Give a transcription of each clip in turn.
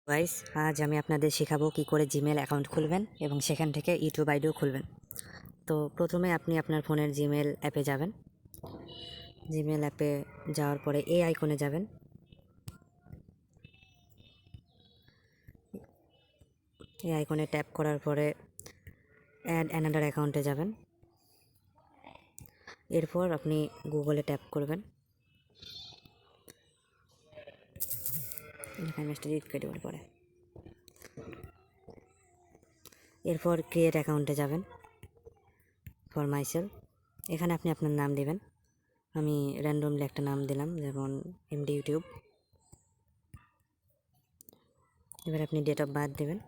Guys, আজ আমি আপনাদের শেখাবো কি করে জিমেল অ্যাকাউন্ট খুলবেন এবং সেখান থেকে ইউটিউব আইডিও খুলবেন। তো প্রথমে আপনি আপনার ফোনের জিমেল অ্যাপে যাবেন। জিমেল অ্যাপে যাওয়ার পরে এই আইকনে যাবেন। এই আইকনে ট্যাপ করার পরে অ্যাড অ্যানাদার অ্যাকাউন্টে যাবেন। এরপর আপনি গুগলে ট্যাপ করবেন। পরে এরপর ক্রিয়েট অ্যাকাউন্টে যাবেন ফর মাইসেলফ। এখানে আপনি আপনার নাম দিবেন। আমি র্যান্ডমলি একটা নাম দিলাম, যেমন এমডি ইউটিউব। এবার আপনি ডেট অফ বার্থ দেবেন।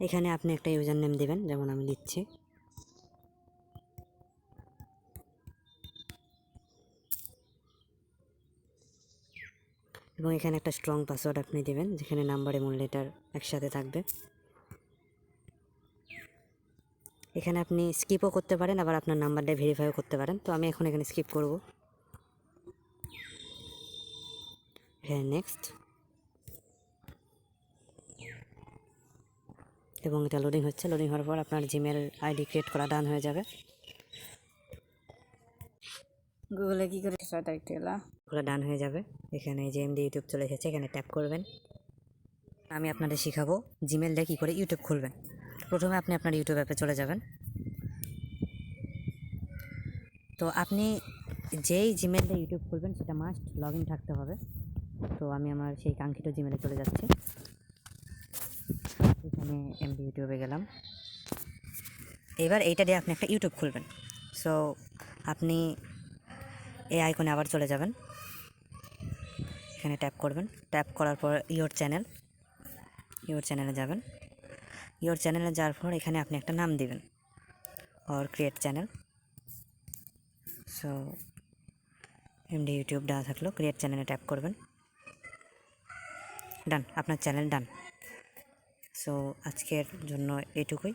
এখানে আপনি একটা ইউজার নেম দেবেন, যেমন আমি দিচ্ছি। এবং এখানে একটা স্ট্রং পাসওয়ার্ড আপনি দিবেন, যেখানে নাম্বার এবং লেটার একসাথে থাকবে। এখানে আপনি স্কিপও করতে পারেন, আবার আপনার নাম্বারটা ভেরিফাইও করতে পারেন। তো আমি এখন এখানে স্কিপ করব। হ্যাঁ, নেক্সট। এবং এটা লোডিং হচ্ছে। লোডিং হওয়ার পর আপনার জিমেল আইডি ক্রিয়েট করা ডান হয়ে যাবে। গুগলে কি করে 6 তারিখ এলা পুরো ডান হয়ে যাবে। এখানে যে এমডি ইউটিউব চলে এসেছে, এখানে ট্যাপ করবেন। আমি আপনাদের শেখাবো জিমেল দিয়ে কী করে ইউটিউব খুলবেন। প্রথমে আপনি আপনার ইউটিউব অ্যাপে চলে যাবেন। তো আপনি যেই জিমেল দিয়ে ইউটিউব খুলবেন সেটা মাস্ট লগ ইন থাকতে হবে। তো আমি আমার সেই কাঙ্ক্ষিত জিমেলে চলে যাচ্ছি। এখানে এমডি ইউটিউবে গেলাম। এবার এইটা দিয়ে আপনি একটা ইউটিউব খুলবেন। সো আপনি এই আইকনে আবার চলে যাবেন। এখানে ট্যাপ করবেন। ট্যাপ করার পর ইয়োর চ্যানেলে যাবেন। ইয়োর চ্যানেলে যাওয়ার পর এখানে আপনি একটা নাম দিবেন, or create channel. So MD YouTube দেওয়া থাকলো, ক্রিয়েট চ্যানেলে ট্যাপ করবেন। ডান, আপনার চ্যানেল ডান। সো আজকের জন্য এটুকুই।